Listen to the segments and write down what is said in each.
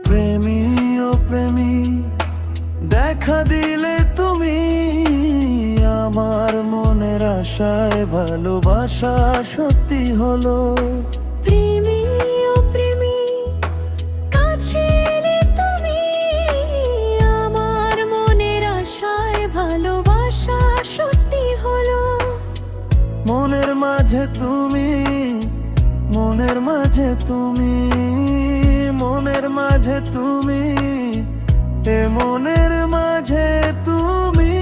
প্রেমী ও প্রেমী, দেখা দিলে তুমি আমার মনের আশায়, ভালোবাসা সত্যি হলো। প্রেমী ও প্রেমী, কাছে এলে তুমি আমার মনের আশায়, ভালোবাসা সত্যি হলো। মনের মাঝে তুমি, মনের মাঝে তুমি, মনের মাঝে তুমি, এ মনের মাঝে তুমি।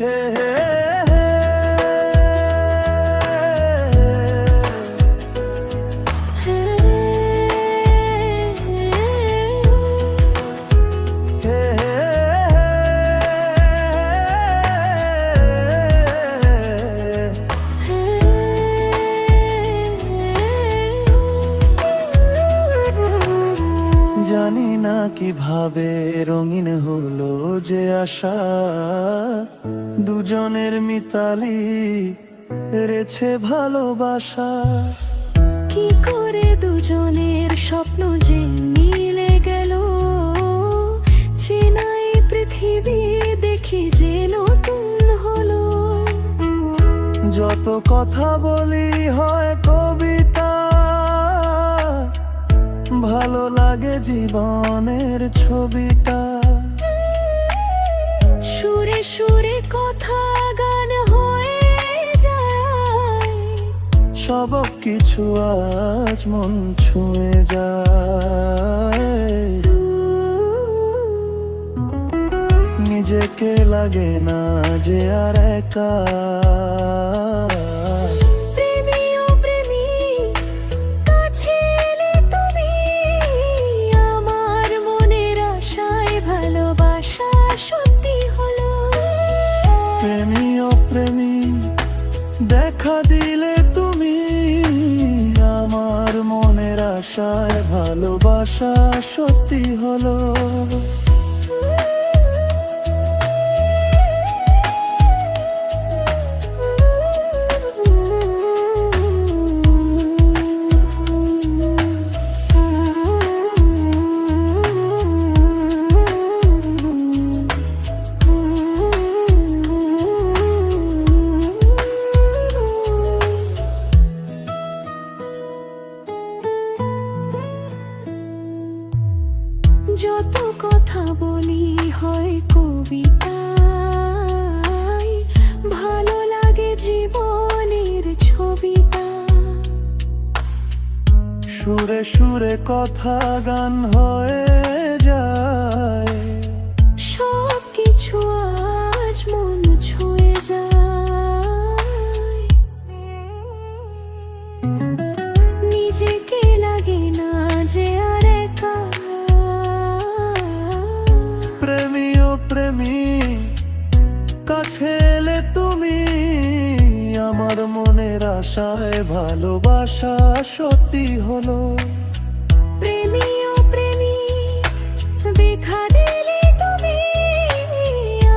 হে হে হে, হে, হে, জানি না কিভাবে রঙিন হলো যে আশা, দুজনের মিতালি রেছে ভালোবাসা। কি করে দুজনের স্বপ্ন যে মিলে গেল, চেনাই পৃথিবী দেখি যে নতুন হলো। যত কথা বলি হয় কবিতা, ভালো লাগে জীবনের ছবিটা। সুরে সুরে কথা গান হয়ে যায়, সব কিছু আজ মন ছুঁয়ে যায়। নিজেকে লাগে না যে আর একা। প্রেমী ও প্রেমী, কাছে এলে তুমি আমার মনের আশায়, ভালোবাসা সত্যি হলো। প্রেমী ও প্রেমী, দেখা দিলে তুমি আমার মনের আশায়, ভালোবাসা সত্যি হলো। যত কথা বলি হয় কবিতায়, ভালো লাগে জীবনের ছবিটা। সুরে সুরে কথা গান হয়ে যায়, সব কিছু আজ মন ছুঁয়ে যায়। নিজেকে লাগে না যে আর একা। প্রেমী ও প্রেমী, কাছে এলে তুমি আমার মনের আশায়, ভালোবাসা সত্যি হলো। প্রেমী ও প্রেমী, দেখা দিলে তুমি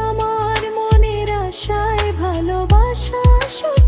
আমার মনের আশায়, ভালোবাসা সত্যি